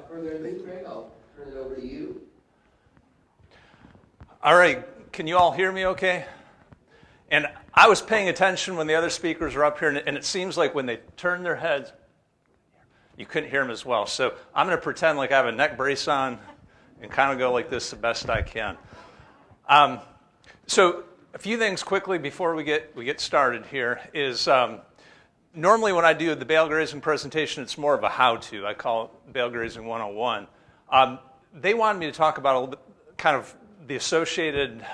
further ado, Greg, I'll turn it over to you. All right, can you all hear me okay? And I was paying attention when the other speakers were up here, and it seems like when they turned their heads, you couldn't hear them as well. So I'm going to pretend like I have a neck brace on and kind of go like this the best I can. So a few things quickly before we get started here is normally when I do the bale grazing presentation, it's more of a how-to. I call it Bale Grazing 101. They wanted me to talk about a little bit kind of the associated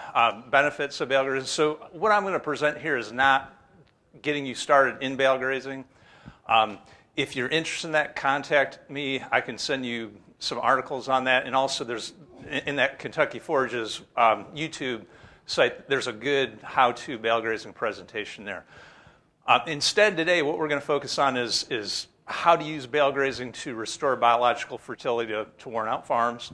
benefits of bale grazing. So what I'm going to present here is not getting you started in bale grazing. If you're interested in that, contact me. I can send you some articles on that. And also there's, in that Kentucky Forages YouTube site, there's a good how-to bale grazing presentation there. Instead today, what we're going to focus on is how to use bale grazing to restore biological fertility to worn-out farms.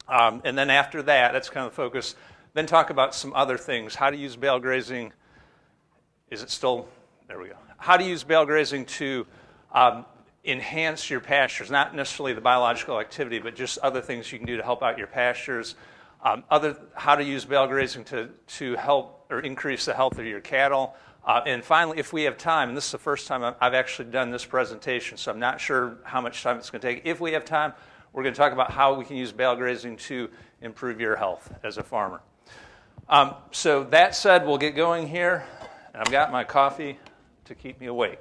And then after that, that's kind of the focus. Then talk about some other things. How to use bale grazing. Is it still? There we go. How to use bale grazing to enhance your pastures, not necessarily the biological activity, but just other things you can do to help out your pastures. How to use bale grazing to help or increase the health of your cattle. And finally, if we have time, and this is the first time I've actually done this presentation, so I'm not sure how much time it's going to take. If we have time, we're going to talk about how we can use bale grazing to improve your health as a farmer. So that said, we'll get going here. I've got my coffee to keep me awake.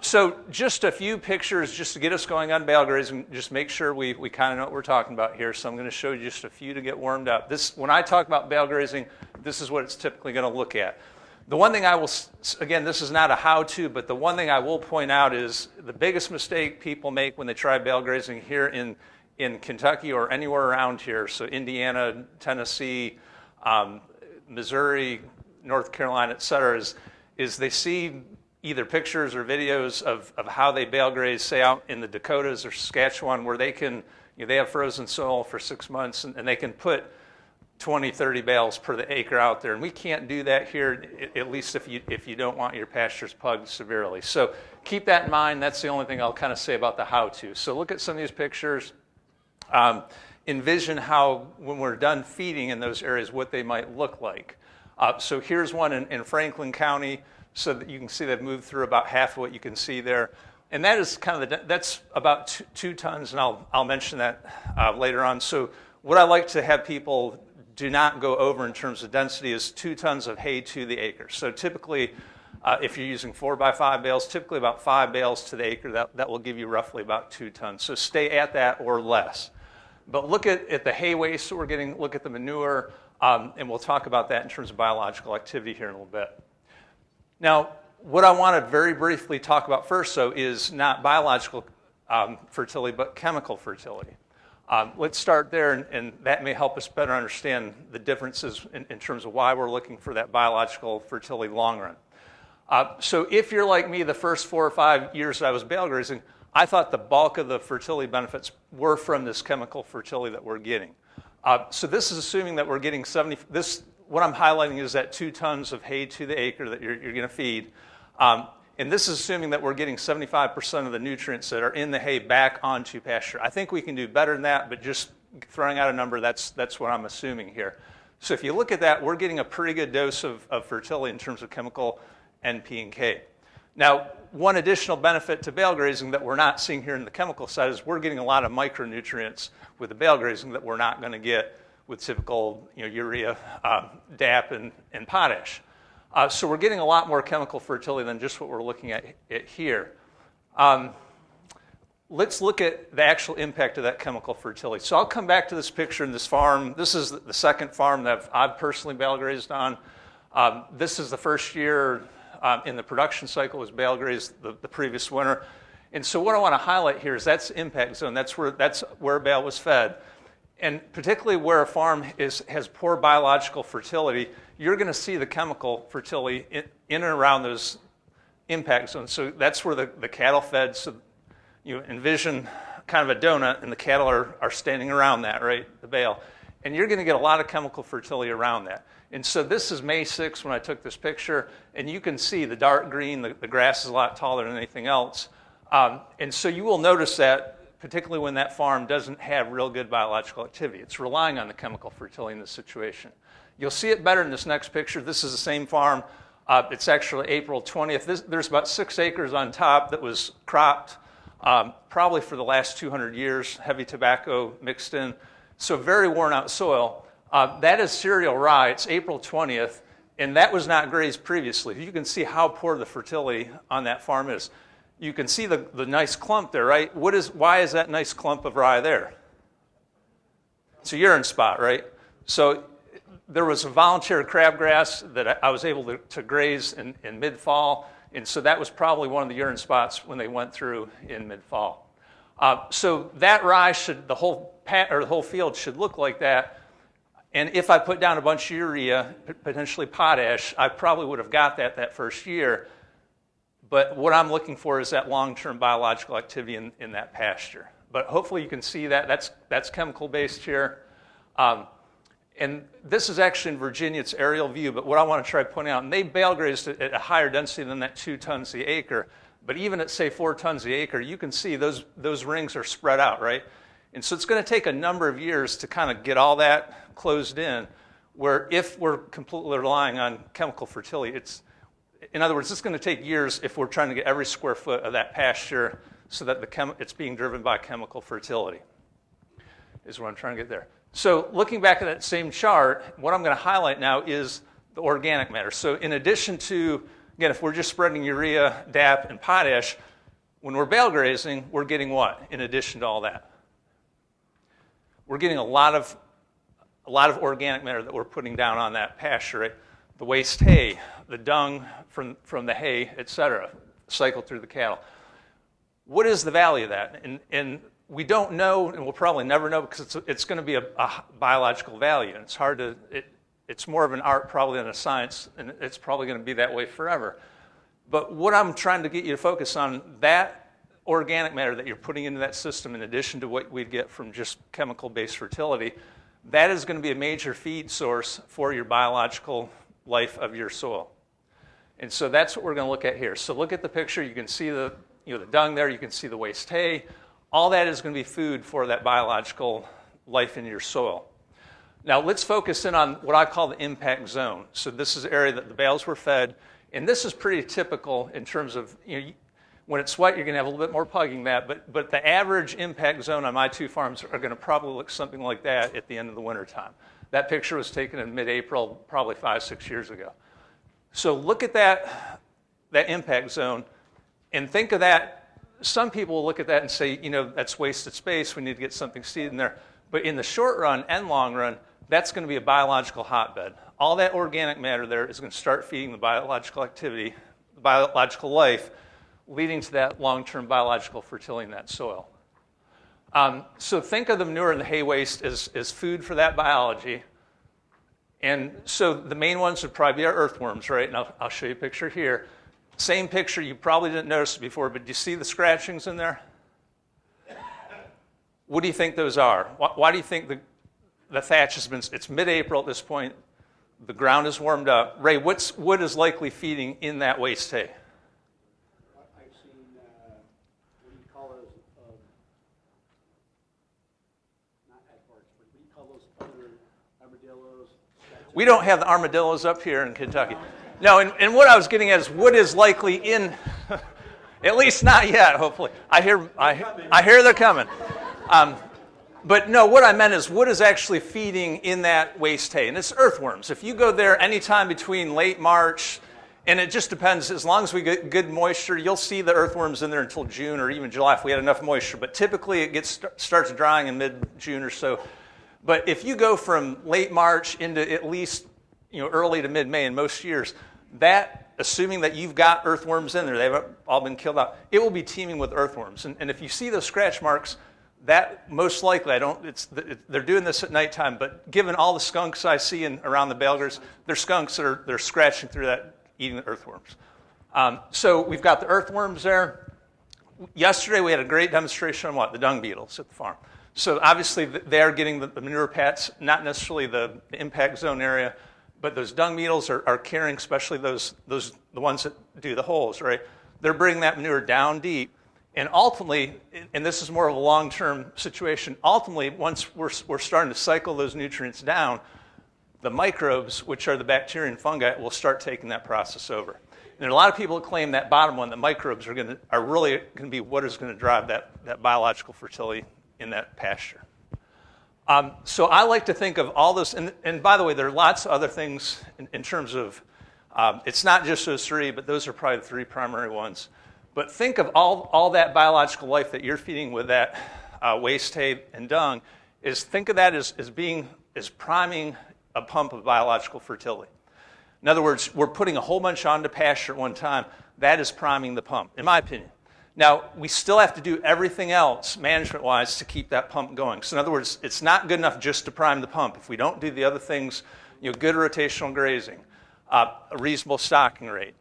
So just a few pictures just to get us going on bale grazing, just make sure we kind of know what we're talking about here. So I'm going to show you just a few to get warmed up. When I talk about bale grazing, this is what it's typically going to look at. The one thing I will, again, this is not a how-to, but the one thing I will point out is the biggest mistake people make when they try bale grazing here in Kentucky or anywhere around here, so Indiana, Tennessee, Missouri, North Carolina, et cetera, is they see either pictures or videos of how they bale graze, say out in the Dakotas or Saskatchewan, where they can, they have frozen soil for 6 months and they can put 20, 30 bales per the acre out there. And we can't do that here, at least if you don't want your pastures plugged severely. So keep that in mind. That's the only thing I'll kind of say about the how-to. So look at some of these pictures. Envision how, when we're done feeding in those areas, what they might look like. So here's one in Franklin County, so that you can see they've moved through about half of what you can see there. And that is kind of that's about 2 tons, and I'll mention that later on. So what I like to have people do not go over in terms of density is 2 tons of hay to the acre. So typically, if you're using 4x5 bales, typically about 5 bales to the acre, that will give you roughly about 2 tons. So stay at that or less. But look at the hay waste that we're getting, look at the manure, and we'll talk about that in terms of biological activity here in a little bit. Now, what I want to very briefly talk about first, though, is not biological fertility, but chemical fertility. Let's start there, and that may help us better understand the differences in terms of why we're looking for that biological fertility long run. So if you're like me, the first 4 or 5 years that I was bale grazing, I thought the bulk of the fertility benefits were from this chemical fertility that we're getting. So this is assuming that we're getting what I'm highlighting is that 2 tons of hay to the acre that you're going to feed. And this is assuming that we're getting 75% of the nutrients that are in the hay back onto pasture. I think we can do better than that, but just throwing out a number, that's what I'm assuming here. So if you look at that, we're getting a pretty good dose of fertility in terms of chemical NP and K. Now, one additional benefit to bale grazing that we're not seeing here in the chemical side is we're getting a lot of micronutrients with the bale grazing that we're not going to get with typical urea, DAP, and potash. So we're getting a lot more chemical fertility than just what we're looking at here. Let's look at the actual impact of that chemical fertility. So I'll come back to this picture in this farm. This is the second farm that I've personally bale grazed on. This is the first year in the production cycle was bale grazed the previous winter. And so what I want to highlight here is that's impact zone. That's where bale was fed. And particularly where a farm has poor biological fertility, you're going to see the chemical fertility in and around those impact zones. So that's where the cattle fed. So you envision kind of a donut, and the cattle are standing around that, right, the bale. And you're going to get a lot of chemical fertility around that. And so this is May 6th when I took this picture, and you can see the dark green, the grass is a lot taller than anything else. And so you will notice that particularly when that farm doesn't have real good biological activity. It's relying on the chemical fertility in this situation. You'll see it better in this next picture. This is the same farm. It's actually April 20th. There's about 6 acres on top that was cropped probably for the last 200 years, heavy tobacco mixed in. So very worn out soil. That is cereal rye. It's April 20th, and that was not grazed previously. You can see how poor the fertility on that farm is. You can see the nice clump there, right? Why is that nice clump of rye there? It's a urine spot, right? So there was a volunteer crabgrass that I was able to graze in mid-fall, and so that was probably one of the urine spots when they went through in mid-fall. So that rye the whole field should look like that. And if I put down a bunch of urea, potentially potash, I probably would have got that first year. But what I'm looking for is that long-term biological activity in that pasture. But hopefully you can see that. That's chemical-based here. And this is actually in Virginia. It's aerial view. But what I want to try pointing out, and they bale grazed at a higher density than that 2 tons the acre. But even at, say, 4 tons the acre, you can see those rings are spread out, right? And so it's going to take a number of years to kind of get all that closed in, where if we're completely relying on chemical fertility, in other words, it's going to take years if we're trying to get every square foot of that pasture so that it's being driven by chemical fertility, is what I'm trying to get there. So looking back at that same chart, what I'm going to highlight now is the organic matter. So in addition to, again, if we're just spreading urea, DAP, and potash, when we're bale grazing, we're getting what in addition to all that? We're getting a lot of organic matter that we're putting down on that pasture, right? The waste hay, the dung from the hay, et cetera, cycled through the cattle. What is the value of that? And we don't know, and we'll probably never know, because it's going to be a biological value, and it's hard to, it's more of an art probably than a science, and it's probably going to be that way forever. But what I'm trying to get you to focus on, that organic matter that you're putting into that system in addition to what we'd get from just chemical-based fertility, that is going to be a major feed source for your biological life of your soil. And so that's what we're going to look at here. So look at the picture. You can see the dung there. You can see the waste hay. All that is going to be food for that biological life in your soil. Now let's focus in on what I call the impact zone. So this is the area that the bales were fed. And this is pretty typical in terms of, when it's wet, you're going to have a little bit more pugging that. But the average impact zone on my 2 farms are going to probably look something like that at the end of the wintertime. That picture was taken in mid-April, probably 5-6 years ago. So look at that impact zone and think of that. Some people will look at that and say, that's wasted space. We need to get something seeded in there. But in the short run and long run, that's going to be a biological hotbed. All that organic matter there is going to start feeding the biological activity, the biological life, leading to that long-term biological fertility in that soil. So think of the manure and the hay waste as food for that biology. And so the main ones would probably be our earthworms, right? And I'll show you a picture here. Same picture, you probably didn't notice it before, but do you see the scratchings in there? What do you think those are? Why do you think the thatch has been, it's mid-April at this point, the ground is warmed up. Ray, what is likely feeding in that waste hay? I've seen, what do you call those, not aardvarks, but what do you call those other armadillos? We don't have the armadillos up here in Kentucky. No, and what I was getting at is what is likely in, at least not yet, hopefully. I hear they're coming. But no, what I meant is what is actually feeding in that waste hay, and it's earthworms. If you go there anytime between late March, and it just depends, as long as we get good moisture, you'll see the earthworms in there until June or even July if we had enough moisture. But typically it starts drying in mid-June or so. But if you go from late March into at least early to mid-May in most years, that, assuming that you've got earthworms in there, they haven't all been killed out, it will be teeming with earthworms. And if you see those scratch marks, that most likely, they're doing this at nighttime, but given all the skunks I see around the Balgers, they're skunks that they're scratching through that, eating the earthworms. So we've got the earthworms there. Yesterday we had a great demonstration on the dung beetles at the farm. So obviously they're getting the manure pats, not necessarily the impact zone area, but those dung beetles are carrying, especially the ones that do the holes, right? They're bringing that manure down deep. And ultimately, and this is more of a long-term situation, ultimately, once we're starting to cycle those nutrients down, the microbes, which are the bacteria and fungi, will start taking that process over. And there are a lot of people that claim that bottom one, the microbes, are really going to be what is going to drive that biological fertility in that pasture. So I like to think of all this, and by the way, there are lots of other things in terms of, it's not just those three, but those are probably the three primary ones. But think of all that biological life that you're feeding with that waste hay and dung, think of that as priming a pump of biological fertility. In other words, we're putting a whole bunch onto pasture at one time. That is priming the pump, in my opinion. Now, we still have to do everything else, management-wise, to keep that pump going. So in other words, it's not good enough just to prime the pump. If we don't do the other things, good rotational grazing, a reasonable stocking rate,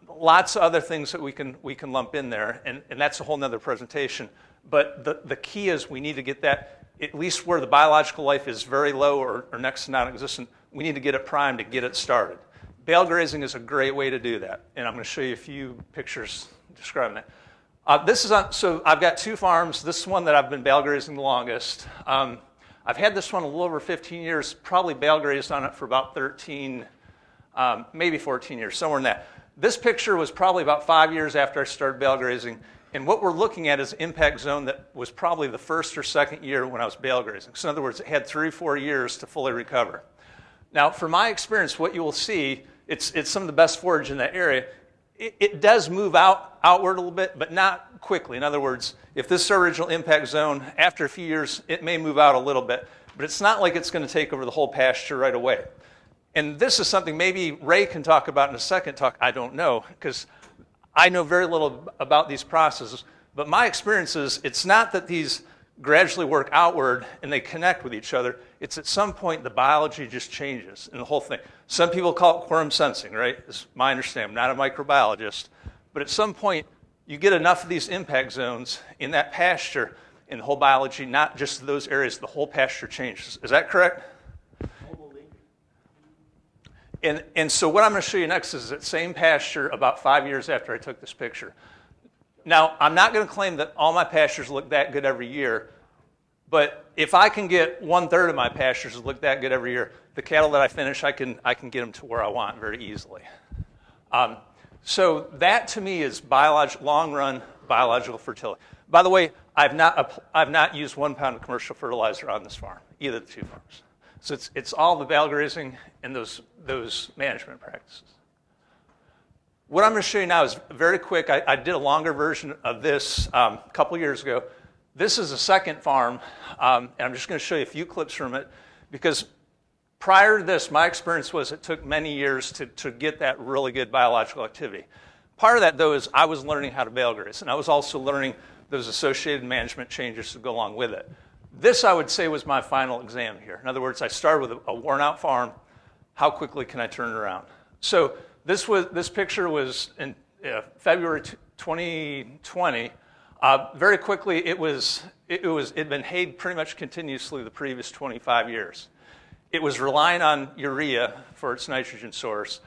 lots of other things that we can lump in there, and that's a whole nother presentation. But the key is we need to get that, at least where the biological life is very low or next to non-existent, we need to get it primed to get it started. Bale grazing is a great way to do that, and I'm going to show you a few pictures describing that. So I've got two farms. This is one that I've been bale grazing the longest. I've had this one a little over 15 years, probably bale grazed on it for about 13, maybe 14 years, somewhere in that. This picture was probably about 5 years after I started bale grazing, and what we're looking at is impact zone that was probably the first or second year when I was bale grazing. So in other words, it had 3 or 4 years to fully recover. Now, from my experience, what you will see, it's some of the best forage in that area. It does move outward a little bit, but not quickly. In other words, if this is our original impact zone, after a few years, it may move out a little bit, but it's not like it's going to take over the whole pasture right away. And this is something maybe Ray can talk about in a second talk. I don't know, because I know very little about these processes. But my experience is it's not that these gradually work outward and they connect with each other. It's at some point the biology just changes in the whole thing. Some people call it quorum sensing, right? It's my understanding. I'm not a microbiologist. But at some point, you get enough of these impact zones in that pasture, in the whole biology, not just those areas, the whole pasture changes. Is that correct? And so what I'm going to show you next is that same pasture about 5 years after I took this picture. Now, I'm not going to claim that all my pastures look that good every year, but if I can get 1/3 of my pastures to look that good every year, the cattle that I finish, I can get them to where I want very easily. So that to me is long-run biological fertility. By the way, I've not used 1 pound of commercial fertilizer on this farm, either of the two farms. So it's all the bale grazing and those management practices. What I'm going to show you now is very quick. I did a longer version of this a couple years ago. This is a second farm, and I'm just going to show you a few clips from it, because prior to this, my experience was it took many years to get that really good biological activity. Part of that, though, is I was learning how to bale graze, and I was also learning those associated management changes to go along with it. This, I would say, was my final exam here. In other words, I started with a worn-out farm. How quickly can I turn it around? So this picture was in February 2020. Very quickly, it'd been hayed pretty much continuously the previous 25 years. It was relying on urea for its nitrogen source,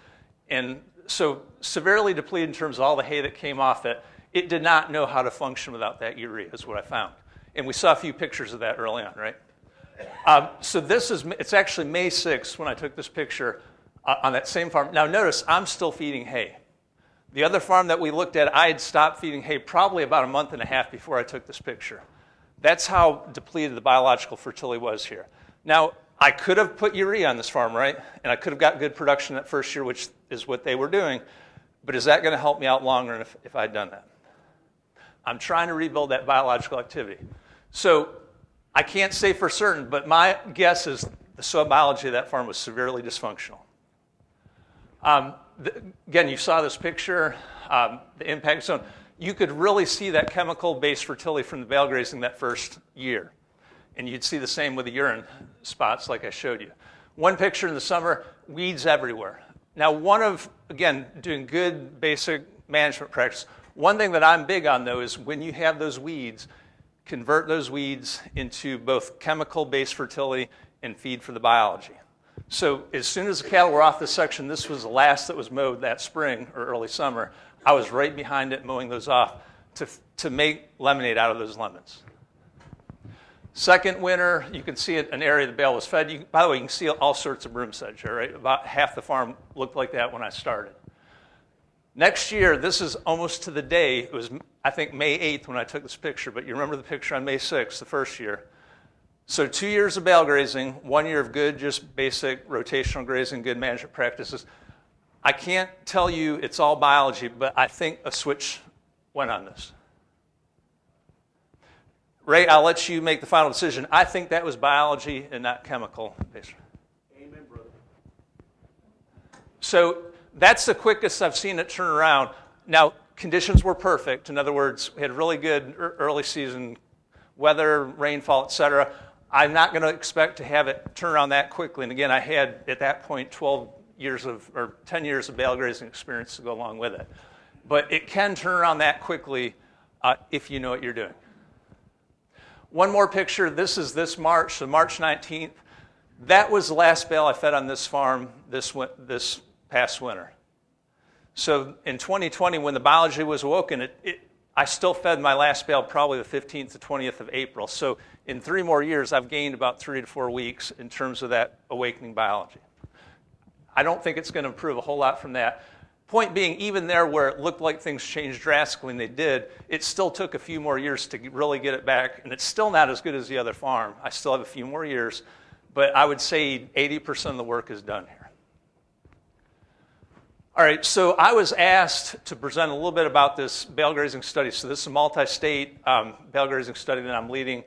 and so severely depleted in terms of all the hay that came off it. It did not know how to function without that urea, is what I found. And we saw a few pictures of that early on, right? So it's actually May 6th when I took this picture on that same farm. Now notice, I'm still feeding hay. The other farm that we looked at, I had stopped feeding hay probably about a month and a half before I took this picture. That's how depleted the biological fertility was here. Now, I could have put urea on this farm, right? And I could have got good production that first year, which is what they were doing. But is that going to help me out long run if I'd done that? I'm trying to rebuild that biological activity. So I can't say for certain, but my guess is the soil biology of that farm was severely dysfunctional. Again, you saw this picture, the impact zone. You could really see that chemical-based fertility from the bale grazing that first year. And you'd see the same with the urine spots like I showed you. One picture in the summer, weeds everywhere. Now, again, doing good basic management practice, one thing that I'm big on, though, is when you have those weeds, convert those weeds into both chemical-based fertility and feed for the biology. So as soon as the cattle were off this section, this was the last that was mowed that spring or early summer, I was right behind it mowing those off. to make lemonade out of those lemons. Second winter, you can see an area the bale was fed. By the way, you can see all sorts of broom sedge here, right? About half the farm looked like that when I started. Next year, this is almost to the day. It was, I think, May 8th when I took this picture, but you remember the picture on May 6th, the first year. So 2 years of bale grazing, 1 year of good, just basic rotational grazing, good management practices. I can't tell you it's all biology, but I think a switch went on this. Ray, I'll let you make the final decision. I think that was biology and not chemical. Amen, brother. So that's the quickest I've seen it turn around. Now, conditions were perfect. In other words, we had really good early season weather, rainfall, et cetera. I'm not going to expect to have it turn around that quickly. And again, I had, at that point, 10 years of bale grazing experience to go along with it. But it can turn around that quickly if you know what you're doing. One more picture. This is this March, so March 19th. That was the last bale I fed on this farm this past winter. So in 2020, when the biology was awoken, I still fed my last bale probably the 15th to 20th of April. So in 3 more years, I've gained about 3 to 4 weeks in terms of that awakening biology. I don't think it's going to improve a whole lot from that. Point being, even there where it looked like things changed drastically, and they did, it still took a few more years to really get it back, and it's still not as good as the other farm. I still have a few more years, but I would say 80% of the work is done here. All right, so I was asked to present a little bit about this bale grazing study. So this is a multi-state bale grazing study that I'm leading,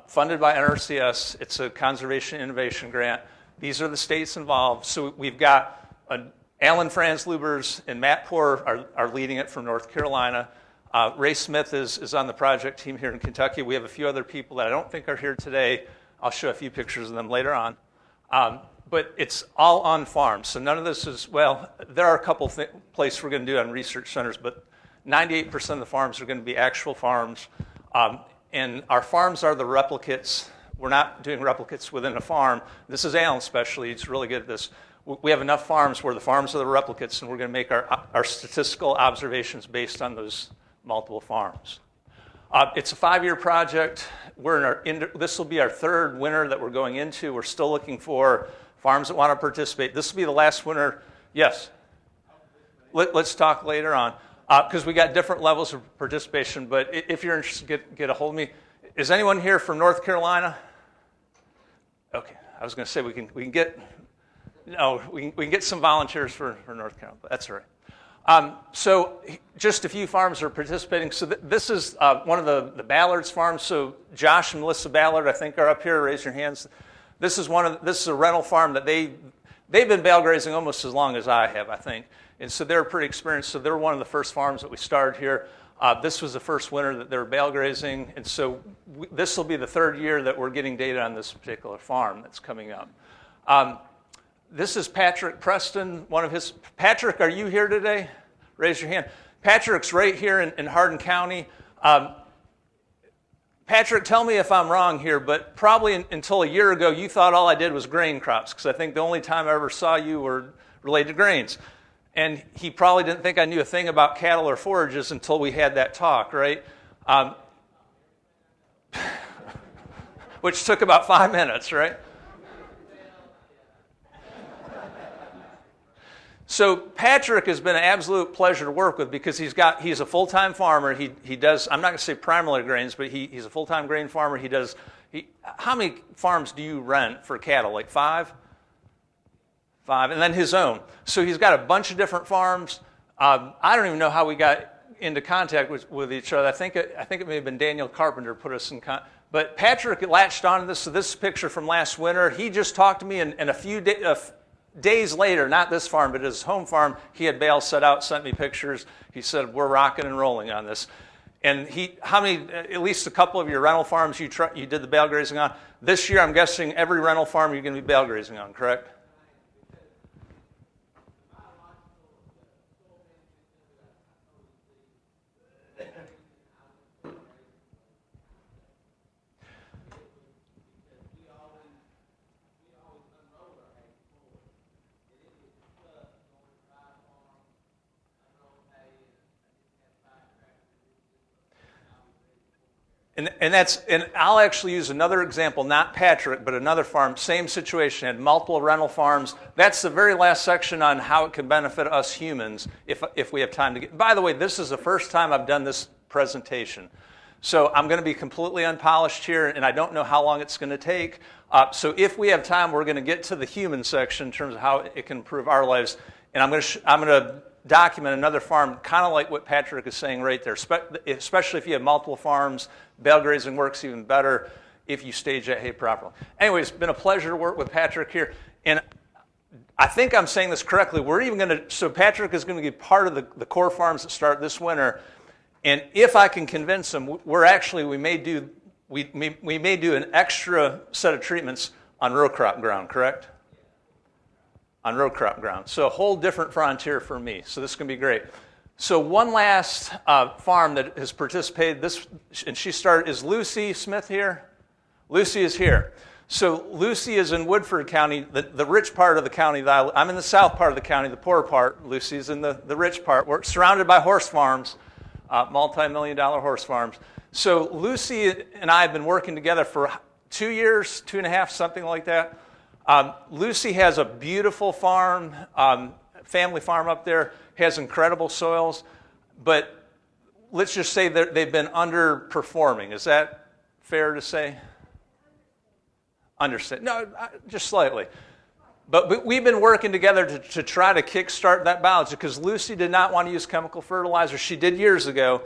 funded by NRCS. It's a conservation innovation grant. These are the states involved. So we've got Alan Franzlubers and Matt Poor are leading it from North Carolina. Ray Smith is on the project team here in Kentucky. We have a few other people that I don't think are here today. I'll show a few pictures of them later on. But it's all on farms. So none of this is, well, there are a couple places we're going to do on research centers, but 98% of the farms are going to be actual farms. And our farms are the replicates. We're not doing replicates within a farm. This is Alan's specialty. He's really good at this. We have enough farms where the farms are the replicates, and we're going to make our statistical observations based on those multiple farms. It's a 5-year project. This will be our 3rd winter that we're going into. We're still looking for farms that want to participate. This will be the last winter. Yes? Let's talk later on, because we got different levels of participation. But if you're interested, get a hold of me. Is anyone here from North Carolina? Okay, I was going to say we can get some volunteers for North Carolina, but that's all right. So just a few farms are participating. So this is one of the Ballard's farms. So Josh and Melissa Ballard, I think, are up here. Raise your hands. This is a rental farm that they've been bale grazing almost as long as I have, I think. And so they're pretty experienced. So they're one of the first farms that we started here. This was the first winter that they were bale grazing. And so this will be the 3rd year that we're getting data on this particular farm that's coming up. This is Patrick Preston, Patrick, are you here today? Raise your hand. Patrick's right here in Hardin County. Patrick, tell me if I'm wrong here, but probably until a year ago, you thought all I did was grain crops, because I think the only time I ever saw you were related to grains. And he probably didn't think I knew a thing about cattle or forages until we had that talk, right? Which took about 5 minutes, right? So Patrick has been an absolute pleasure to work with, because he's a full-time farmer. He does, I'm not going to say primarily grains, but he's a full-time grain farmer. How many farms do you rent for cattle? Like 5? 5, and then his own. So he's got a bunch of different farms. I don't even know how we got into contact with each other. I think it may have been Daniel Carpenter put us in contact. But Patrick latched on to this. So this is a picture from last winter. He just talked to me, and a few days later, not this farm, but his home farm, he had bales set out, sent me pictures. He said, we're rocking and rolling on this. And at least a couple of your rental farms you did the bale grazing on. This year, I'm guessing every rental farm you're going to be bale grazing on, correct? And I'll actually use another example, not Patrick, but another farm, same situation, had multiple rental farms. That's the very last section on how it can benefit us humans if we have time to get. By the way, this is the first time I've done this presentation. So I'm going to be completely unpolished here, and I don't know how long it's going to take. So if we have time, we're going to get to the human section in terms of how it can improve our lives. And I'm going to document another farm, kind of like what Patrick is saying right there, especially if you have multiple farms. Bale grazing works even better if you stage that hay properly. Anyway, it's been a pleasure to work with Patrick here. And I think I'm saying this correctly. We're even going to, so Patrick is going to be part of the core farms that start this winter. And if I can convince him, we may do an extra set of treatments on row crop ground, correct? On row crop ground. So a whole different frontier for me. So this is going to be great. So one last farm that has participated, and she started, is Lucy Smith here? Lucy is here. So Lucy is in Woodford County, the rich part of the county. I'm in the south part of the county, the poor part. Lucy's in the rich part. We're surrounded by horse farms, multi-million-dollar horse farms. So Lucy and I have been working together for 2 years, 2.5, something like that. Lucy has a beautiful farm, family farm up there, has incredible soils, but let's just say that they've been underperforming. Is that fair to say? Understand? No, just slightly. But we've been working together to try to kickstart that balance because Lucy did not want to use chemical fertilizer. She did years ago.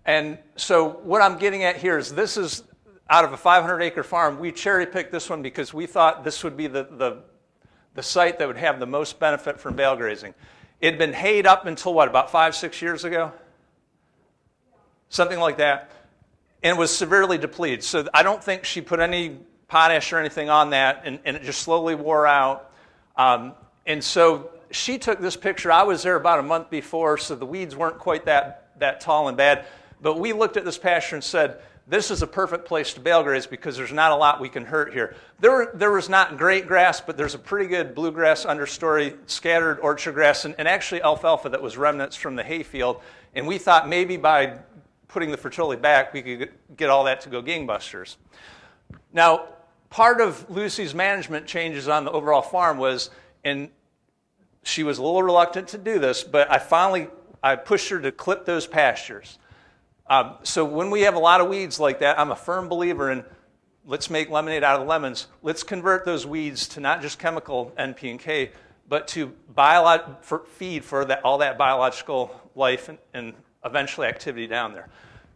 And so what I'm getting at here is this is out of a 500-acre farm. We cherry-picked this one because we thought this would be the site that would have the most benefit from bale grazing. It had been hayed up until, what, about 5-6 years ago? Something like that. And was severely depleted. So I don't think she put any potash or anything on that, and it just slowly wore out. And so she took this picture. I was there about a month before, so the weeds weren't quite that tall and bad. But we looked at this pasture and said, this is a perfect place to bale graze because there's not a lot we can hurt here. There was not great grass, but there's a pretty good bluegrass understory, scattered orchard grass, and actually alfalfa that was remnants from the hayfield. And we thought maybe by putting the fertility back, we could get all that to go gangbusters. Now, part of Lucy's management changes on the overall farm was, and she was a little reluctant to do this, but I pushed her to clip those pastures. So when we have a lot of weeds like that, I'm a firm believer in let's make lemonade out of lemons. Let's convert those weeds to not just chemical NP and K, but to feed for all that biological life and eventually activity down there.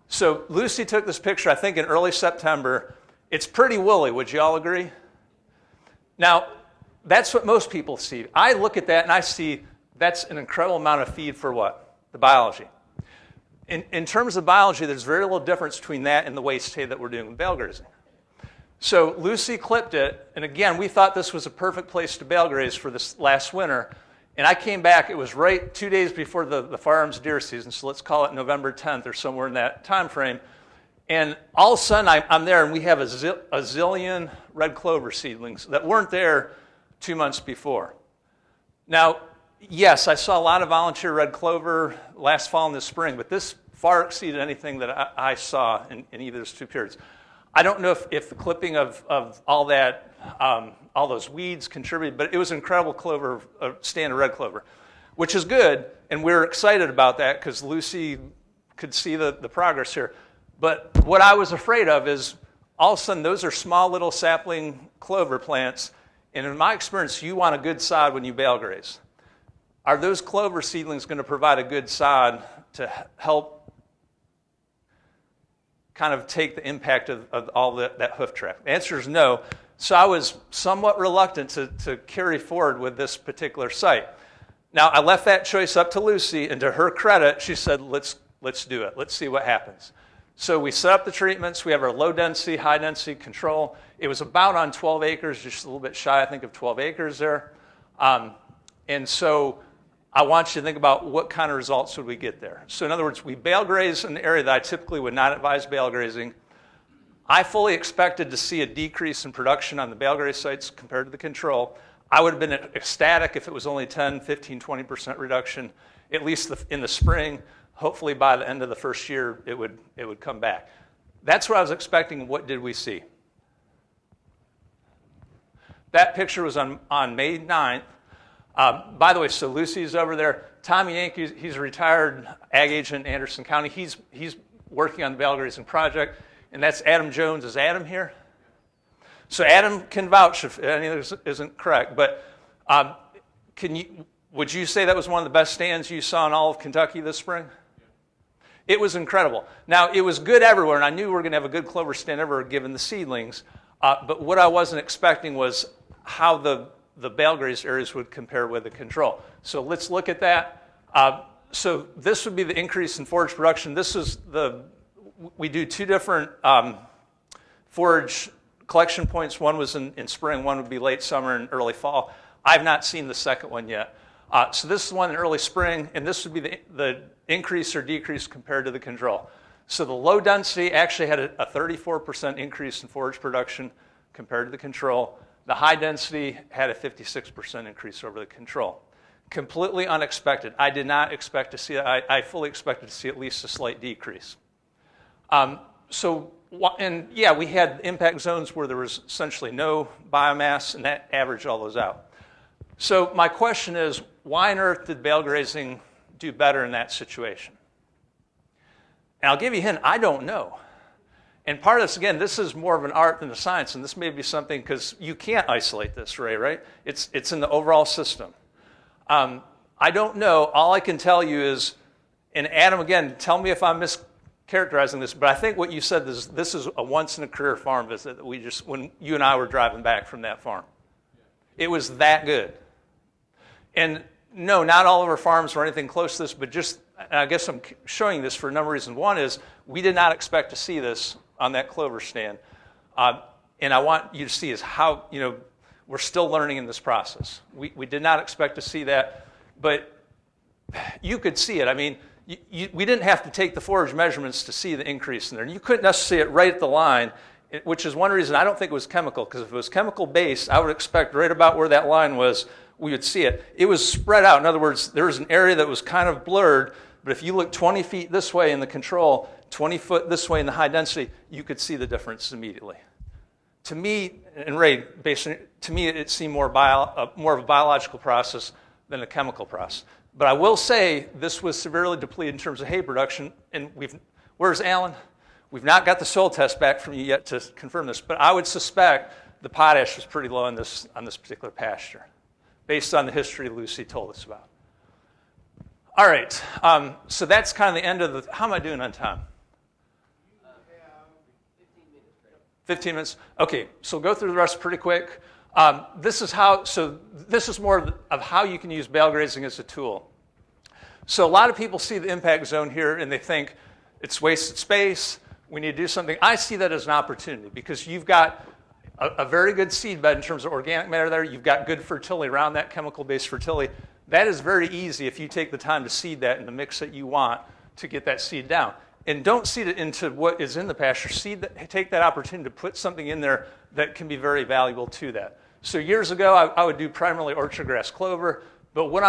So Lucy took this picture, I think, in early September. It's pretty woolly, would you all agree? Now, that's what most people see. I look at that and I see that's an incredible amount of feed for what? The biology. In terms of biology, there's very little difference between that and the waste hay that we're doing with bale grazing. So Lucy clipped it, and again, we thought this was a perfect place to bale graze for this last winter. And I came back, it was right 2 days before the farm's deer season, so let's call it November 10th or somewhere in that time frame. And all of a sudden, I'm there, and we have a zillion red clover seedlings that weren't there 2 months before. Now, yes, I saw a lot of volunteer red clover last fall and this spring, but this far exceeded anything that I saw in either of those 2 periods. I don't know if the clipping of all that, all those weeds contributed, but it was incredible clover, stand of red clover, which is good, and we're excited about that because Lucy could see the progress here. But what I was afraid of is all of a sudden those are small little sapling clover plants, and in my experience, you want a good sod when you bale graze. Are those clover seedlings going to provide a good sod to help kind of take the impact of all that hoof track? The answer is no. So I was somewhat reluctant to carry forward with this particular site. Now, I left that choice up to Lucy, and to her credit, she said, let's do it. Let's see what happens. So we set up the treatments. We have our low-density, high-density control. It was about on 12 acres, just a little bit shy, I think, of 12 acres there. And so I want you to think about what kind of results would we get there. So in other words, we bale graze in an area that I typically would not advise bale grazing. I fully expected to see a decrease in production on the bale graze sites compared to the control. I would have been ecstatic if it was only 10, 15, 20% reduction, at least in the spring. Hopefully by the end of the first year, it would come back. That's what I was expecting. What did we see? That picture was on May 9th. By the way, so Lucy's over there. Tommy Yankee, he's a retired ag agent in Anderson County. He's working on the Bale grazing project, and that's Adam Jones. Is Adam here? So Adam can vouch if any of this isn't correct, but would you say that was one of the best stands you saw in all of Kentucky this spring? It was incredible. Now, it was good everywhere, and I knew we were going to have a good clover stand everywhere given the seedlings, but what I wasn't expecting was how the Bale grazed areas would compare with the control. So let's look at that. So this would be the increase in forage production. We do two different forage collection points. One was in spring, one would be late summer and early fall. I've not seen the second one yet. So this is one in early spring, and this would be the increase or decrease compared to the control. So the low density actually had a 34% increase in forage production compared to the control. The high density had a 56% increase over the control. Completely unexpected. I did not expect to see it. I fully expected to see at least a slight decrease. And yeah, we had impact zones where there was essentially no biomass, and that averaged all those out. So my question is, why on earth did Bale grazing do better in that situation? And I'll give you a hint, I don't know. And part of this, again, this is more of an art than a science, and this may be something, because you can't isolate this, Ray, right? It's in the overall system. I don't know. All I can tell you is, and Adam, again, tell me if I'm mischaracterizing this, but I think what you said is this is a once-in-a-career farm visit that when you and I were driving back from that farm. It was that good. And no, not all of our farms were anything close to this, but just, and I guess I'm showing this for a number of reasons. One is we did not expect to see this on that clover stand. And I want you to see is how, we're still learning in this process. We did not expect to see that, but you could see it. I mean, we didn't have to take the forage measurements to see the increase in there. And you couldn't necessarily see it right at the line, which is one reason I don't think it was chemical, because if it was chemical-based, I would expect right about where that line was, we would see it. It was spread out. In other words, there was an area that was kind of blurred, but if you look 20 feet this way in the control, 20 foot this way in the high density, you could see the difference immediately. To me, and Ray, to me, it seemed more of a biological process than a chemical process. But I will say this was severely depleted in terms of hay production, and where's Alan? We've not got the soil test back from you yet to confirm this, but I would suspect the potash was pretty low on this particular pasture, based on the history Lucy told us about. All right, so that's kind of the end of the, how am I doing on time? 15 minutes, Greg. 15 minutes? Okay, so we'll go through the rest pretty quick. This is more of how you can use bale grazing as a tool. So a lot of people see the impact zone here and they think it's wasted space, we need to do something. I see that as an opportunity because you've got a very good seed bed in terms of organic matter there. You've got good fertility around that, chemical-based fertility. That is very easy if you take the time to seed that in the mix that you want to get that seed down. And don't seed it into what is in the pasture. Take that opportunity to put something in there that can be very valuable to that. So years ago, I would do primarily orchard grass clover, but what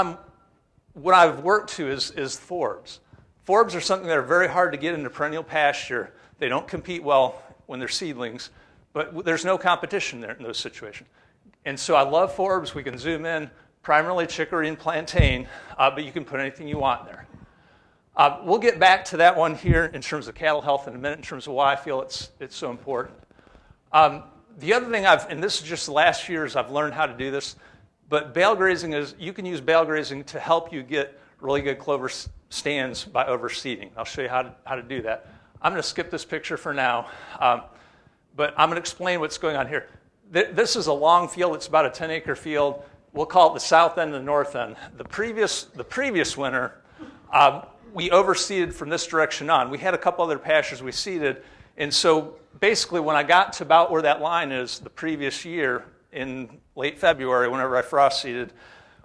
I've worked to is forbs. Forbs are something that are very hard to get into perennial pasture. They don't compete well when they're seedlings, but there's no competition there in those situations. And so I love forbs. We can zoom in, primarily chicory and plantain, but you can put anything you want there. We'll get back to that one here in terms of cattle health in a minute, in terms of why I feel it's so important. The other thing and this is just the last few years I've learned how to do this, but bale grazing you can use bale grazing to help you get really good clover stands by overseeding. I'll show you how to do that. I'm going to skip this picture for now, but I'm going to explain what's going on here. This is a long field. It's about a 10-acre field. We'll call it the south end and the north end. The previous winter, we overseeded from this direction on. We had a couple other pastures we seeded, and so basically when I got to about where that line is the previous year in late February, whenever I frost seeded,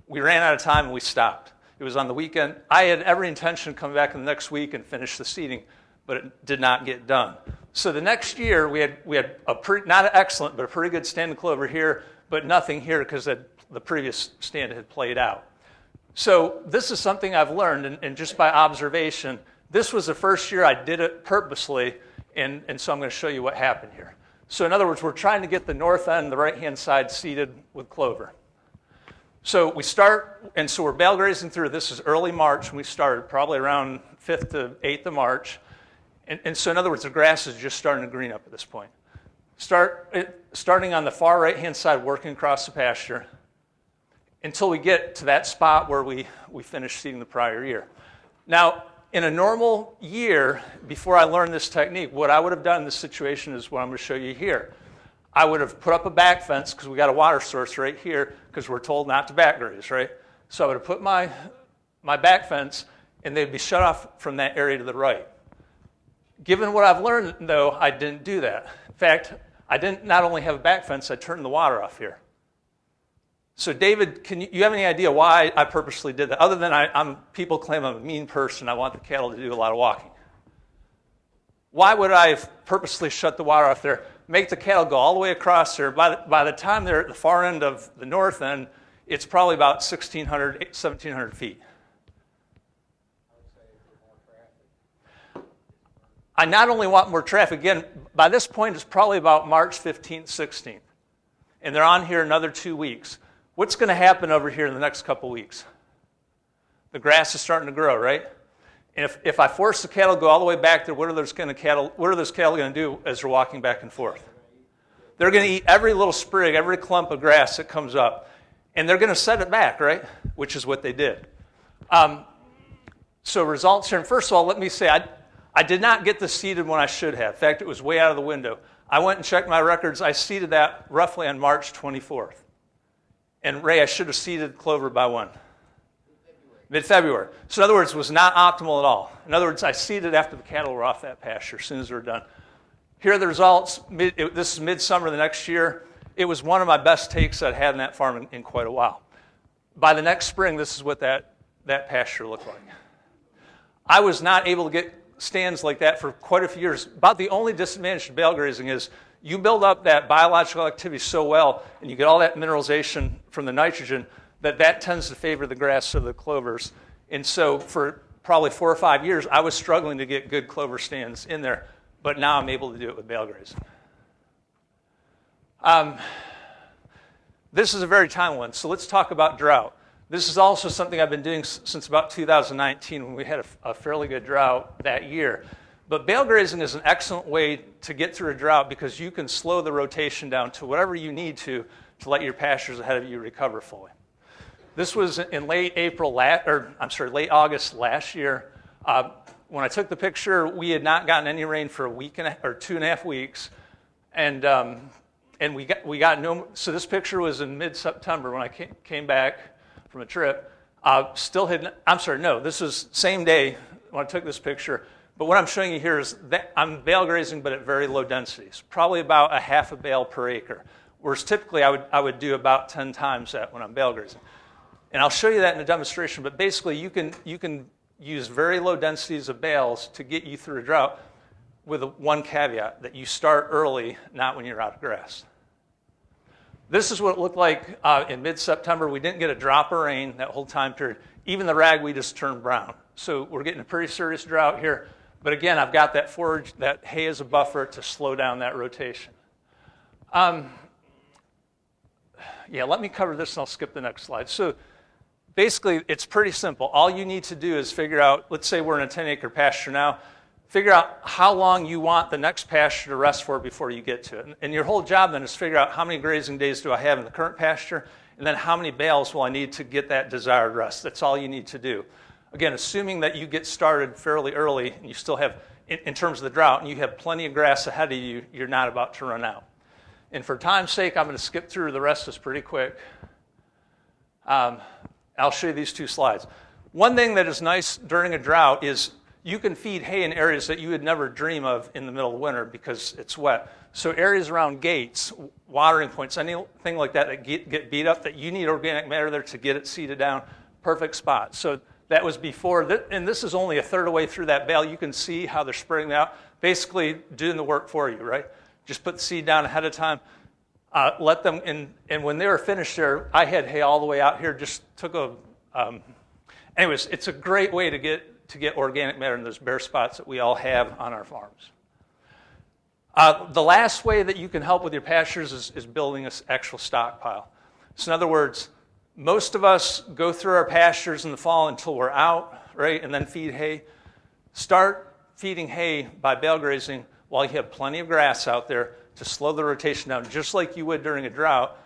we ran out of time and we stopped. It was on the weekend. I had every intention of coming back in the next week and finish the seeding, but it did not get done. So the next year we had not an excellent, but a pretty good stand of clover here, but nothing here because the previous stand had played out. So this is something I've learned, and just by observation, this was the first year I did it purposely, And so I'm going to show you what happened here. So in other words, we're trying to get the north end, the right-hand side, seeded with clover. So we start, and so we're bale grazing through. This is early March when we started, probably around 5th to 8th of March. And so in other words, the grass is just starting to green up at this point. Starting on the far right-hand side, working across the pasture, until we get to that spot where we finished seeding the prior year. Now, in a normal year, before I learned this technique, what I would have done in this situation is what I'm going to show you here. I would have put up a back fence because we got a water source right here because we're told not to back graze, right? So I would have put my back fence and they'd be shut off from that area to the right. Given what I've learned, though, I didn't do that. In fact, I didn't not only have a back fence, I turned the water off here. So David, can you have any idea why I purposely did that? Other than people claim I'm a mean person, I want the cattle to do a lot of walking. Why would I have purposely shut the water off there, make the cattle go all the way across there? By the time they're at the far end of the north end, it's probably about 1,600, 1,700 feet. I not only want more traffic, again, by this point it's probably about March 15th, 16th. And they're on here another 2 weeks. What's going to happen over here in the next couple weeks? The grass is starting to grow, right? And if I force the cattle to go all the way back there, what are those cattle going to do as they're walking back and forth? They're going to eat every little sprig, every clump of grass that comes up. And they're going to set it back, right? Which is what they did. So results here. And first of all, let me say, I did not get this seeded when I should have. In fact, it was way out of the window. I went and checked my records. I seeded that roughly on March 24th. And Ray, I should have seeded clover by when? Mid-February. So in other words, it was not optimal at all. In other words, I seeded after the cattle were off that pasture as soon as they were done. Here are the results. This is midsummer the next year. It was one of my best takes I'd had in that farm in quite a while. By the next spring, this is what that pasture looked like. I was not able to get stands like that for quite a few years. About the only disadvantage to bale grazing is you build up that biological activity so well and you get all that mineralization from the nitrogen that tends to favor the grass or the clovers. And so for probably 4 or 5 years, I was struggling to get good clover stands in there, but now I'm able to do it with bale grazing. This is a very timely one, so let's talk about drought. This is also something I've been doing since about 2019 when we had a fairly good drought that year. But bale grazing is an excellent way to get through a drought because you can slow the rotation down to whatever you need to let your pastures ahead of you recover fully. This was in late August last year. When I took the picture, we had not gotten any rain for a week or 2.5 weeks, and we got no. So this picture was in mid-September when I came back from a trip. This was same day when I took this picture. But what I'm showing you here is that I'm bale grazing, but at very low densities, probably about a half a bale per acre. Whereas typically I would do about 10 times that when I'm bale grazing. And I'll show you that in a demonstration, but basically you can use very low densities of bales to get you through a drought with one caveat, that you start early, not when you're out of grass. This is what it looked like in mid-September. We didn't get a drop of rain that whole time period. Even the ragweed just turned brown. So we're getting a pretty serious drought here. But again, I've got that forage, that hay as a buffer to slow down that rotation. Let me cover this and I'll skip the next slide. So basically, it's pretty simple. All you need to do is figure out, let's say we're in a 10-acre pasture now, figure out how long you want the next pasture to rest for before you get to it. And your whole job then is figure out how many grazing days do I have in the current pasture, and then how many bales will I need to get that desired rest. That's all you need to do. Again, assuming that you get started fairly early and you still have, in terms of the drought, and you have plenty of grass ahead of you, you're not about to run out. And for time's sake, I'm going to skip through the rest of this pretty quick. I'll show you these 2 slides. One thing that is nice during a drought is you can feed hay in areas that you would never dream of in the middle of winter because it's wet. So areas around gates, watering points, anything like that get beat up, that you need organic matter there to get it seeded down, perfect spot. So that was before, and this is only a third of the way through that bale. You can see how they're spreading out, basically doing the work for you, right? Just put the seed down ahead of time. Let them, and when they were finished there, I had hay all the way out here, just took anyways, it's a great way to get organic matter in those bare spots that we all have on our farms. The last way that you can help with your pastures is building an actual stockpile. So in other words, most of us go through our pastures in the fall until we're out, right, and then feed hay. Start feeding hay by bale grazing while you have plenty of grass out there to slow the rotation down, just like you would during a drought,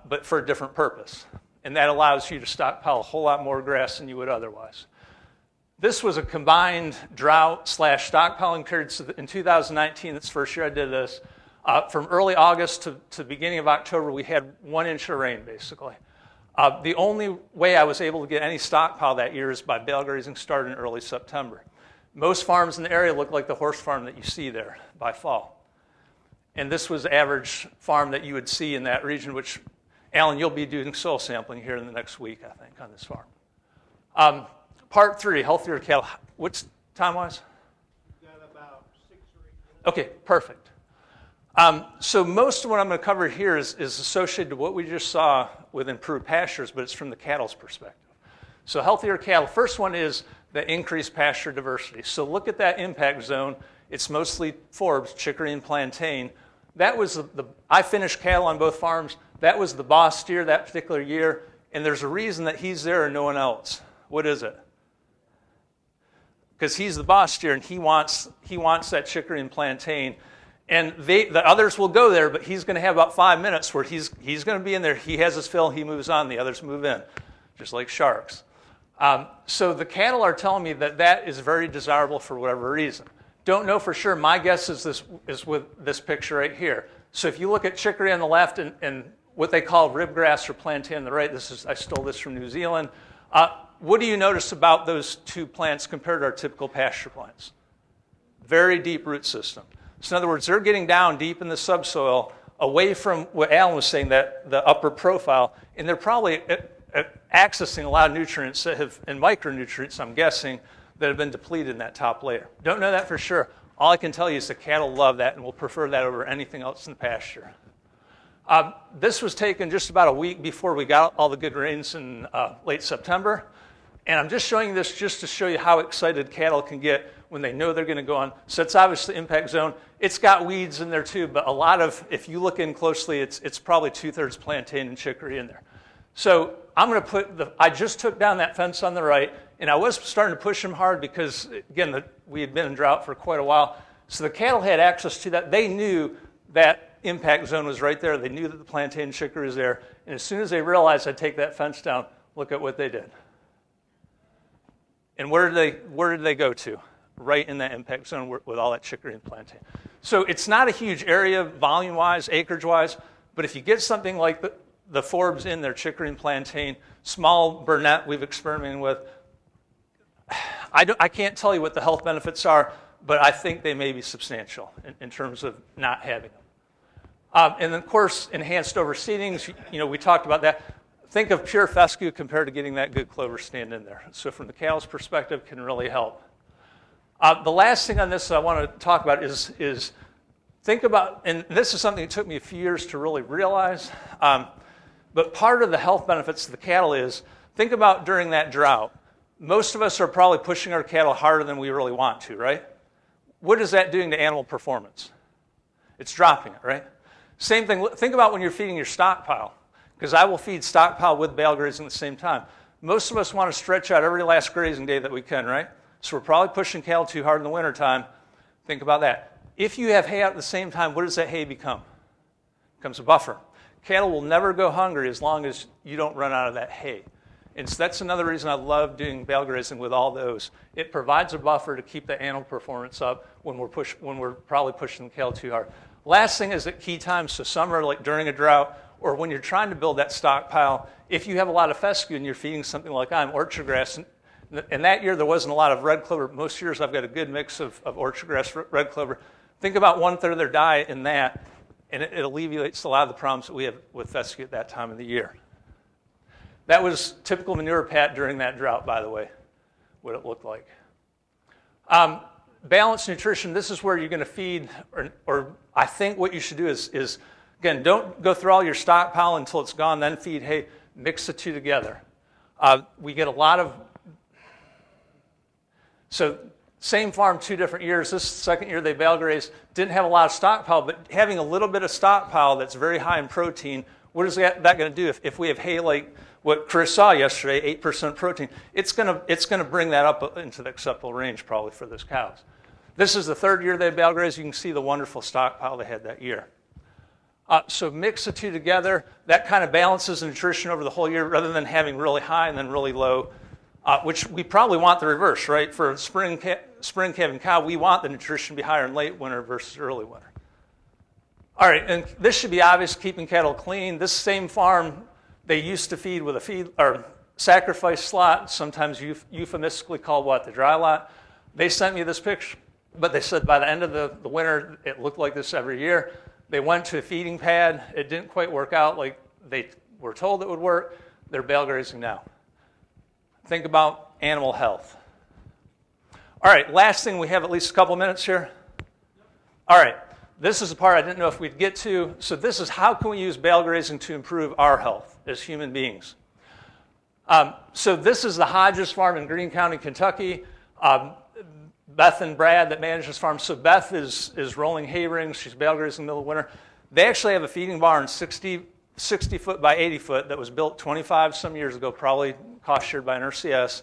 but for a different purpose. And that allows you to stockpile a whole lot more grass than you would otherwise. This was a combined drought/stockpiling period. So in 2019, that's the first year I did this. From early August to the beginning of October, we had 1 inch of rain, basically. The only way I was able to get any stockpile that year is by bale grazing started in early September. Most farms in the area look like the horse farm that you see there by fall. And this was the average farm that you would see in that region, which, Alan, you'll be doing soil sampling here in the next week, I think, on this farm. Part 3, healthier cattle. What's time-wise? We've got about 6 or 8 minutes. Okay, perfect. So most of what I'm going to cover here is associated to what we just saw with improved pastures, but it's from the cattle's perspective. So healthier cattle, first one is the increased pasture diversity. So look at that impact zone. It's mostly forbs, chicory, and plantain. That was I finished cattle on both farms. That was the boss steer that particular year, and there's a reason that he's there and no one else. What is it? Because he's the boss steer and he wants that chicory and plantain. And the others will go there, but he's going to have about 5 minutes where he's going to be in there. He has his fill, he moves on, the others move in, just like sharks. So the cattle are telling me that is very desirable for whatever reason. Don't know for sure. My guess is with this picture right here. So if you look at chicory on the left and what they call ribgrass or plantain on the right, I stole this from New Zealand. What do you notice about those two plants compared to our typical pasture plants? Very deep root system. So in other words, they're getting down deep in the subsoil, away from what Alan was saying, that the upper profile, and they're probably accessing a lot of nutrients and micronutrients, I'm guessing, that have been depleted in that top layer. Don't know that for sure. All I can tell you is the cattle love that and will prefer that over anything else in the pasture. This was taken just about a week before we got all the good rains in late September. And I'm just showing this just to show you how excited cattle can get when they know they're going to go on. So it's obviously impact zone. It's got weeds in there too, but a lot of, if you look in closely, it's probably 2/3 plantain and chicory in there. So I'm going to I just took down that fence on the right, and I was starting to push them hard because, again, we had been in drought for quite a while. So the cattle had access to that. They knew that impact zone was right there. They knew that the plantain and chicory was there. And as soon as they realized I'd take that fence down, look at what they did. And where did they go to? Right in that impact zone with all that chicory and plantain. So it's not a huge area volume-wise, acreage-wise, but if you get something like the forbs in there, chicory and plantain, small burnet we've experimented with, I can't tell you what the health benefits are, but I think they may be substantial in terms of not having them. And then, of course, enhanced overseedings, we talked about that. Think of pure fescue compared to getting that good clover stand in there. So from the cattle's perspective, can really help. The last thing on this I want to talk about is think about, and this is something that took me a few years to really realize, but part of the health benefits of the cattle is, think about during that drought. Most of us are probably pushing our cattle harder than we really want to, right? What is that doing to animal performance? It's dropping it, right? Same thing, think about when you're feeding your stockpile, because I will feed stockpile with bale grazing at the same time. Most of us want to stretch out every last grazing day that we can, right? So we're probably pushing cattle too hard in the wintertime. Think about that. If you have hay out at the same time, what does that hay become? It becomes a buffer. Cattle will never go hungry as long as you don't run out of that hay. And so that's another reason I love doing bale grazing with all those. It provides a buffer to keep the animal performance up when we're probably pushing the cattle too hard. Last thing is at key times, so summer, like during a drought, or when you're trying to build that stockpile, if you have a lot of fescue and you're feeding something like orchard grass, and that year there wasn't a lot of red clover. Most years I've got a good mix of orchard grass, red clover. Think about 1/3 of their diet in that, and it alleviates a lot of the problems that we have with fescue at that time of the year. That was typical manure pat during that drought, by the way, what it looked like. Balanced nutrition, this is where you're going to feed, or I think what you should do is, again, don't go through all your stockpile until it's gone, then feed hay. Mix the two together. We get a lot of, so Same farm, 2 different years. This second year they bale grazed, didn't have a lot of stockpile, but having a little bit of stockpile that's very high in protein, what is that going to do? If we have hay like what Chris saw yesterday, 8% protein, it's going to bring that up into the acceptable range probably for those cows. This is the 3rd year they bale grazed. You can see the wonderful stockpile they had that year. So mix the 2 together. That kind of balances the nutrition over the whole year rather than having really high and then really low, which we probably want the reverse, right? For spring calving cow, we want the nutrition to be higher in late winter versus early winter. All right, and this should be obvious, keeping cattle clean. This same farm, they used to feed with a feed or sacrifice slot, sometimes euphemistically called what? The dry lot. They sent me this picture, but they said by the end of the winter, it looked like this every year. They went to a feeding pad. It didn't quite work out like they were told it would work. They're bale grazing now. Think about animal health. All right, last thing, we have at least a couple minutes here. All right, this is the part I didn't know if we'd get to. So this is how can we use bale grazing to improve our health as human beings. So this is the Hodges farm in Greene County, Kentucky. Beth and Brad that manage this farm. So Beth is rolling hay rings. She's bale grazing in the middle of winter. They actually have a feeding barn 60 foot by 80 foot that was built 25 some years ago, probably cost shared by an RCS,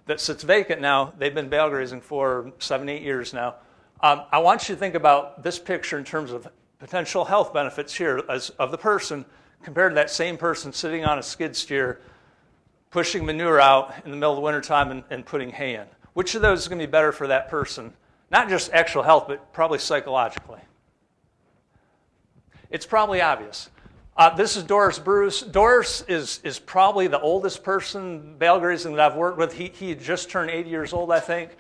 that sits vacant now. They've been bale grazing for 7-8 years now. I want you to think about this picture in terms of potential health benefits here of the person compared to that same person sitting on a skid steer, pushing manure out in the middle of the wintertime and putting hay in. Which of those is going to be better for that person? Not just actual health, but probably psychologically. It's probably obvious. This is Doris Bruce. Doris is probably the oldest person bale grazing that I've worked with. He had just turned 80 years old, I think.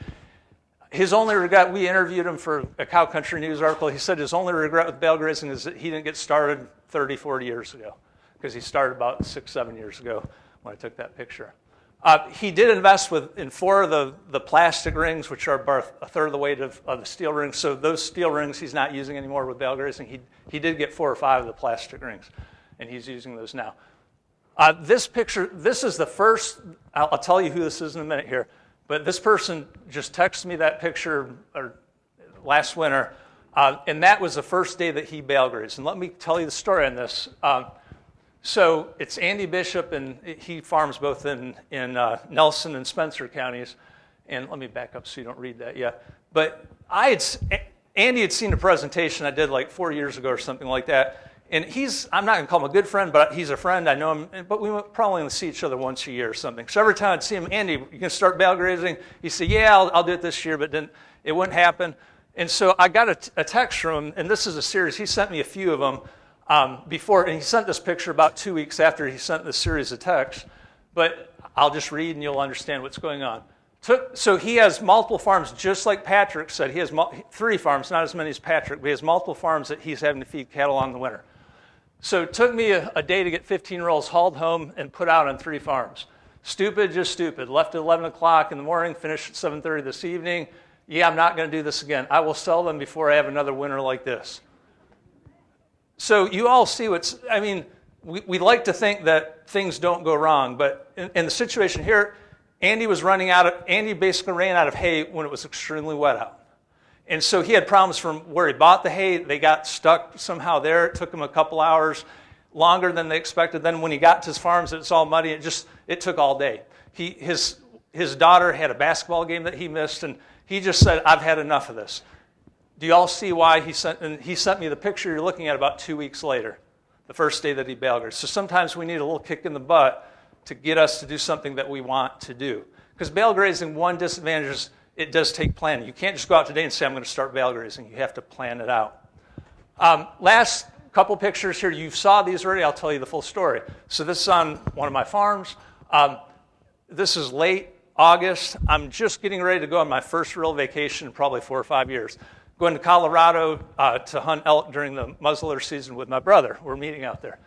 His only regret, we interviewed him for a Cow Country News article. He said his only regret with bale grazing is that he didn't get started 30, 40 years ago, because he started about 6, 7 years ago when I took that picture. He did invest in 4 of the plastic rings, which are about a third of the weight of the steel rings. So those steel rings he's not using anymore with bale grazing. He did get 4 or 5 of the plastic rings, and he's using those now. This picture, this is the first, I'll tell you who this is in a minute here, but this person just texted me that picture last winter, and that was the first day that he bale grazed. And let me tell you the story on this. So it's Andy Bishop, and he farms both in Nelson and Spencer counties. And let me back up so you don't read that yet. But Andy had seen a presentation I did like 4 years ago or something like that. And I'm not going to call him a good friend, but he's a friend. I know him, but we probably only see each other once a year or something. So every time I'd see him, Andy, you going to start bale grazing? He said, yeah, I'll do it this year, but it wouldn't happen. And so I got a text from him, and this is a series. He sent me a few of them. Before, and he sent this picture about 2 weeks after he sent this series of texts, but I'll just read and you'll understand what's going on. So he has multiple farms, just like Patrick said. He has 3 farms, not as many as Patrick, but he has multiple farms that he's having to feed cattle on in the winter. So it took me a day to get 15 rolls hauled home and put out on 3 farms. Stupid, just stupid. Left at 11 o'clock in the morning, finished at 7:30 this evening. Yeah, I'm not going to do this again. I will sell them before I have another winter like this. So you all see we like to think that things don't go wrong, but in the situation here, Andy basically ran out of hay when it was extremely wet out. And so he had problems from where he bought the hay. They got stuck somehow there. It took him a couple hours, longer than they expected. Then when he got to his farms, it's all muddy. It took all day. His daughter had a basketball game that he missed, and he just said, I've had enough of this. Do you all see why he sent me the picture you're looking at about 2 weeks later, the first day that he bale grazed. So sometimes we need a little kick in the butt to get us to do something that we want to do. Because bale grazing, one disadvantage is it does take planning. You can't just go out today and say, I'm going to start bale grazing. You have to plan it out. Last couple pictures here. You saw these already. I'll tell you the full story. So this is on one of my farms. This is late August. I'm just getting ready to go on my first real vacation in probably 4 or 5 years. Going to Colorado to hunt elk during the muzzleloader season with my brother. We're meeting out there.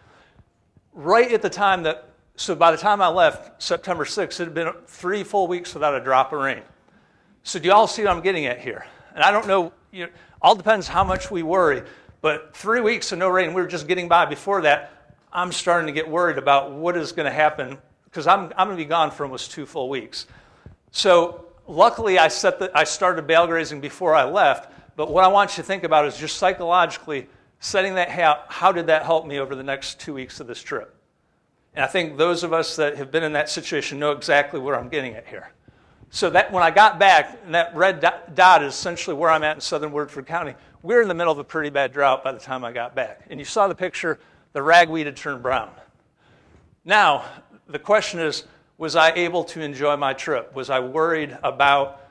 Right at the time so by the time I left, September 6th, it had been 3 full weeks without a drop of rain. So do you all see what I'm getting at here? And I don't know, all depends how much we worry, but 3 weeks of no rain, we were just getting by. Before that, I'm starting to get worried about what is going to happen, because I'm going to be gone for almost 2 full weeks. So luckily, I started bale grazing before I left, but what I want you to think about is just psychologically setting that hay out. How did that help me over the next 2 weeks of this trip? And I think those of us that have been in that situation know exactly where I'm getting at here. So that when I got back, and that red dot is essentially where I'm at in southern Woodford County, we're in the middle of a pretty bad drought by the time I got back. And you saw the picture, the ragweed had turned brown. Now, the question is, was I able to enjoy my trip? Was I worried about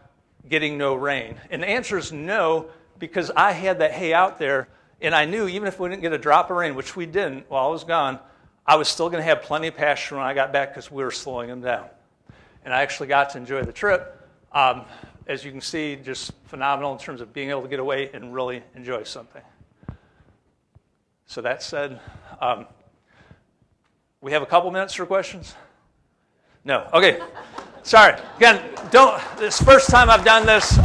getting no rain? And the answer is no, because I had that hay out there, and I knew even if we didn't get a drop of rain, which we didn't while I was gone, I was still going to have plenty of pasture when I got back because we were slowing them down. And I actually got to enjoy the trip. As you can see, just phenomenal in terms of being able to get away and really enjoy something. So that said, we have a couple minutes for questions? No. Okay. Sorry. Again, this is the first time I've done this.